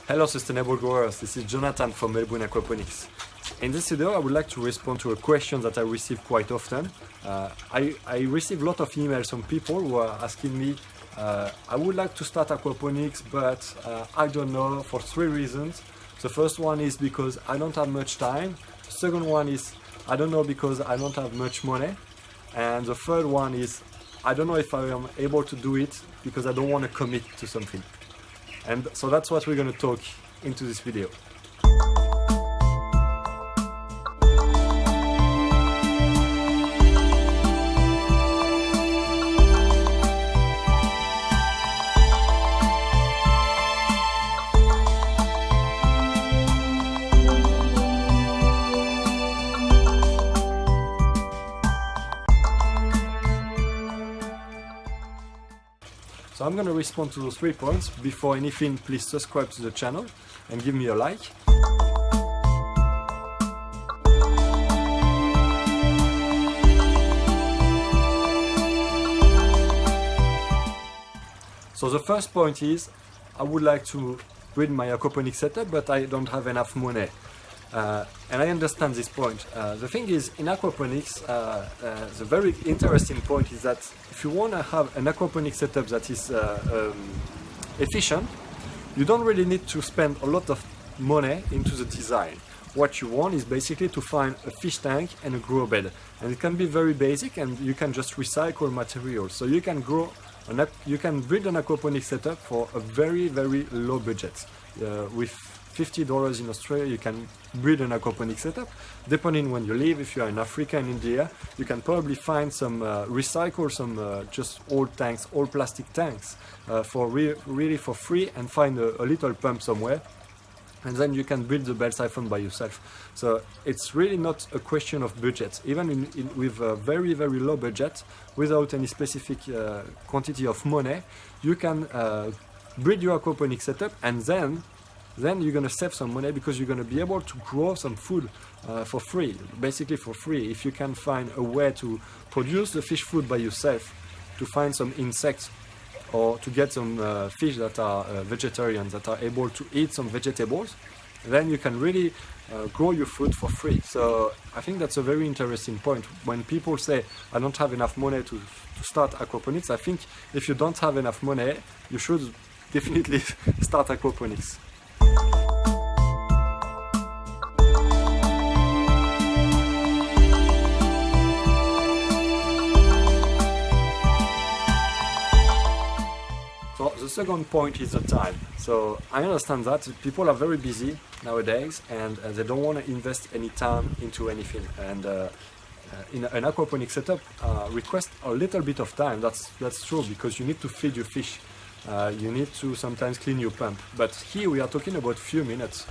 Hello Sustainable Growers, this is Jonathan from Melbourne Aquaponics. In this video I would like to respond to a question that I receive quite often. I receive a lot of emails from people who are asking me I would like to start aquaponics but I don't know, for three reasons. The first one is because I don't have much time. The second one is I don't know because I don't have much money. And the third one is I don't know if I am able to do it because I don't want to commit to something. And so that's what we're going to talk into this video. So I'm going to respond to those 3 points. Before anything, please subscribe to the channel and give me a like. So the first point is, I would like to build my aquaponics setup, but I don't have enough money. And I understand this point. The thing is, in aquaponics, the very interesting point is that if you want to have an aquaponics setup that is efficient, you don't really need to spend a lot of money into the design. What you want is basically to find a fish tank and a grow bed. And it can be very basic and you can just recycle materials. So you can build an aquaponics setup for a very, very low budget. With $50 in Australia, you can build an aquaponics setup. Depending when you live, if you are in Africa and India, you can probably find some recycle some just old tanks, old plastic tanks really for free, and find a little pump somewhere, and then you can build the bell siphon by yourself. So it's really not a question of budget. Even with a very, very low budget, without any specific quantity of money, you can build your aquaponics setup, and then you're going to save some money because you're going to be able to grow some food for free, basically for free. If you can find a way to produce the fish food by yourself, to find some insects, or to get some fish that are vegetarian, that are able to eat some vegetables, then you can really grow your food for free. So I think that's a very interesting point. When people say, I don't have enough money to start aquaponics, I think if you don't have enough money, you should definitely start aquaponics. So the second point is the time. So I understand that people are very busy nowadays and they don't want to invest any time into anything. And in an aquaponics setup requests a little bit of time. That's true, because you need to feed your fish. You need to sometimes clean your pump. But here we are talking about few minutes.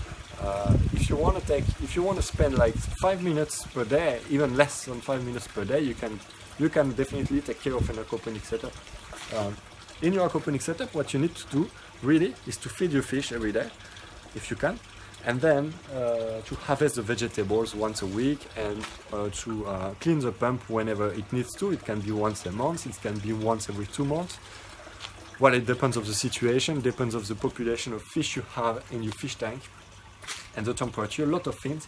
If you want to spend like 5 minutes per day, even less than 5 minutes per day, you can definitely take care of an aquaponics setup. In your aquaponics setup, what you need to do really is to feed your fish every day, if you can, and then to harvest the vegetables once a week, and to clean the pump whenever it needs to. It can be once a month, it can be once every 2 months. Well, it depends on the situation, depends on the population of fish you have in your fish tank, and the temperature, a lot of things,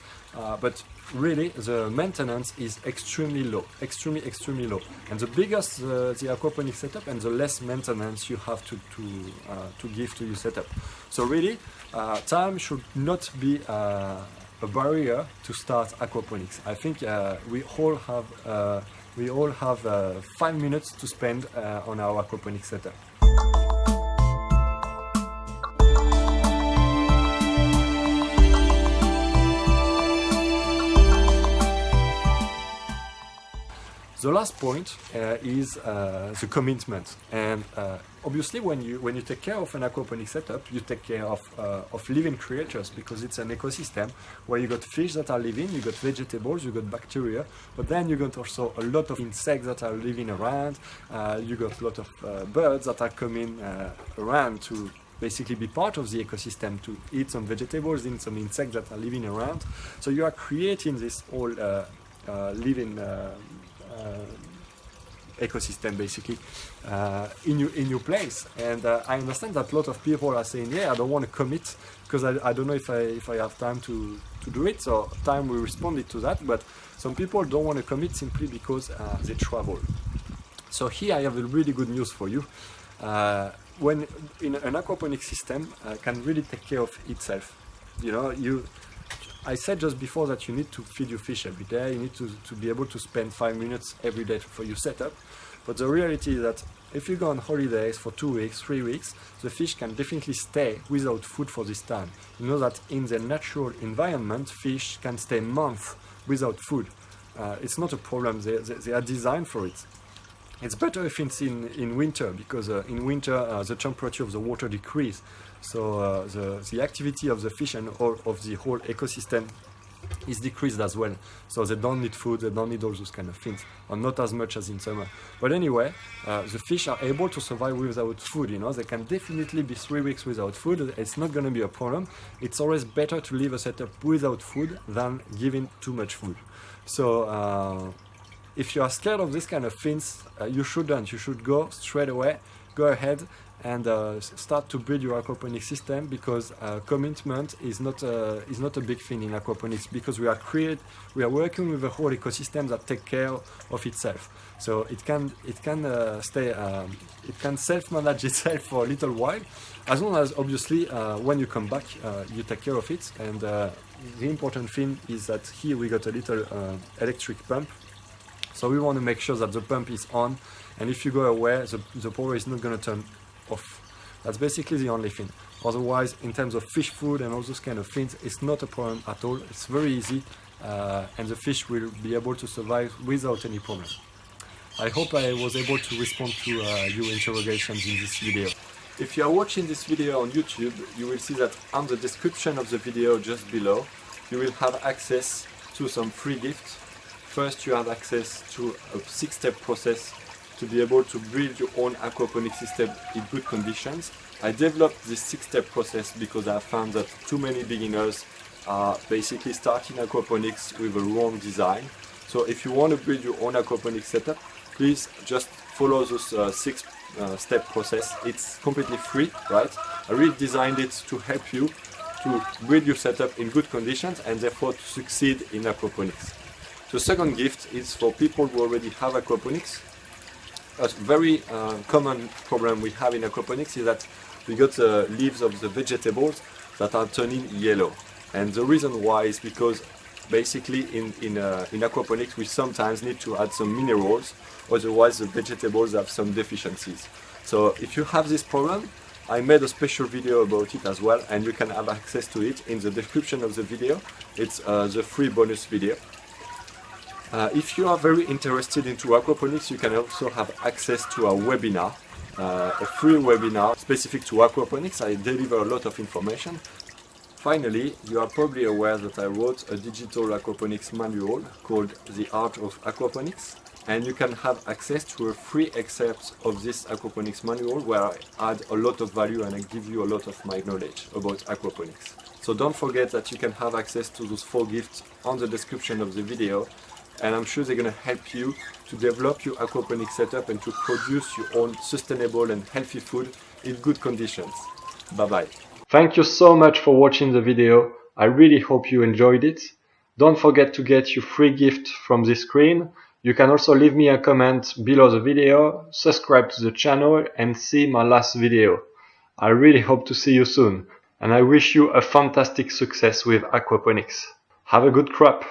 but really the maintenance is extremely low, extremely low. And the bigger the aquaponics setup, and the less maintenance you have to give to your setup. So really, time should not be a barrier to start aquaponics. I think we all have 5 minutes to spend on our aquaponics setup. The last point is the commitment, and obviously when you take care of an aquaponics setup, you take care of living creatures, because it's an ecosystem where you got fish that are living, you got vegetables, you got bacteria, but then you got also a lot of insects that are living around, you got a lot of birds that are coming around to basically be part of the ecosystem, to eat some vegetables, eat some insects that are living around. So you are creating this whole living ecosystem basically in your place. And I understand that a lot of people are saying, yeah, I don't want to commit because I don't know if I have time to do it. So time will respond to that, but some people don't want to commit simply because they travel. So here I have a really good news for you. When in an aquaponics system can really take care of itself. You know, I said just before that you need to feed your fish every day. You need to be able to spend 5 minutes every day for your setup. But the reality is that if you go on holidays for 2 weeks, 3 weeks, the fish can definitely stay without food for this time. You know that in the natural environment, fish can stay months without food. It's not a problem. They are designed for it. It's better if it's in winter, because in winter the temperature of the water decreases, so the activity of the fish and of the whole ecosystem is decreased as well. So they don't need food, they don't need all those kind of things, or not as much as in summer. But anyway, the fish are able to survive without food. You know, they can definitely be 3 weeks without food. It's not going to be a problem. It's always better to leave a setup without food than giving too much food. So if you are scared of this kind of things, you shouldn't. You should go straight away, go ahead and start to build your aquaponics system, because commitment is not a big thing in aquaponics, because we are working with a whole ecosystem that take care of itself. So it can self-manage itself for a little while, as long as obviously when you come back you take care of it. And the important thing is that here we got a little electric pump. So we want to make sure that the pump is on, and if you go away, the power is not going to turn off. That's basically the only thing. Otherwise, in terms of fish food and all those kind of things, it's not a problem at all. It's very easy, and the fish will be able to survive without any problem. I hope I was able to respond to your interrogations in this video. If you are watching this video on YouTube, you will see that on the description of the video just below, you will have access to some free gifts. First, you have access to a 6-step process to be able to build your own aquaponics system in good conditions. I developed this 6-step process because I found that too many beginners are basically starting aquaponics with a wrong design. So if you want to build your own aquaponics setup, please just follow this 6-step process. It's completely free, right? I really designed it to help you to build your setup in good conditions and therefore to succeed in aquaponics. The second gift is for people who already have aquaponics. A very common problem we have in aquaponics is that we got the leaves of the vegetables that are turning yellow. And the reason why is because basically in aquaponics we sometimes need to add some minerals, otherwise the vegetables have some deficiencies. So if you have this problem, I made a special video about it as well, and you can have access to it in the description of the video. It's the free bonus video. If you are very interested into aquaponics, you can also have access to a webinar, a free webinar specific to aquaponics. I deliver a lot of information. Finally, you are probably aware that I wrote a digital aquaponics manual called The Art of Aquaponics, and you can have access to a free excerpt of this aquaponics manual where I add a lot of value and I give you a lot of my knowledge about aquaponics. So don't forget that you can have access to those 4 gifts on the description of the video, and I'm sure they're going to help you to develop your aquaponics setup and to produce your own sustainable and healthy food in good conditions. Bye bye. Thank you so much for watching the video. I really hope you enjoyed it. Don't forget to get your free gift from this screen. You can also leave me a comment below the video, subscribe to the channel and see my last video. I really hope to see you soon, and I wish you a fantastic success with aquaponics. Have a good crop!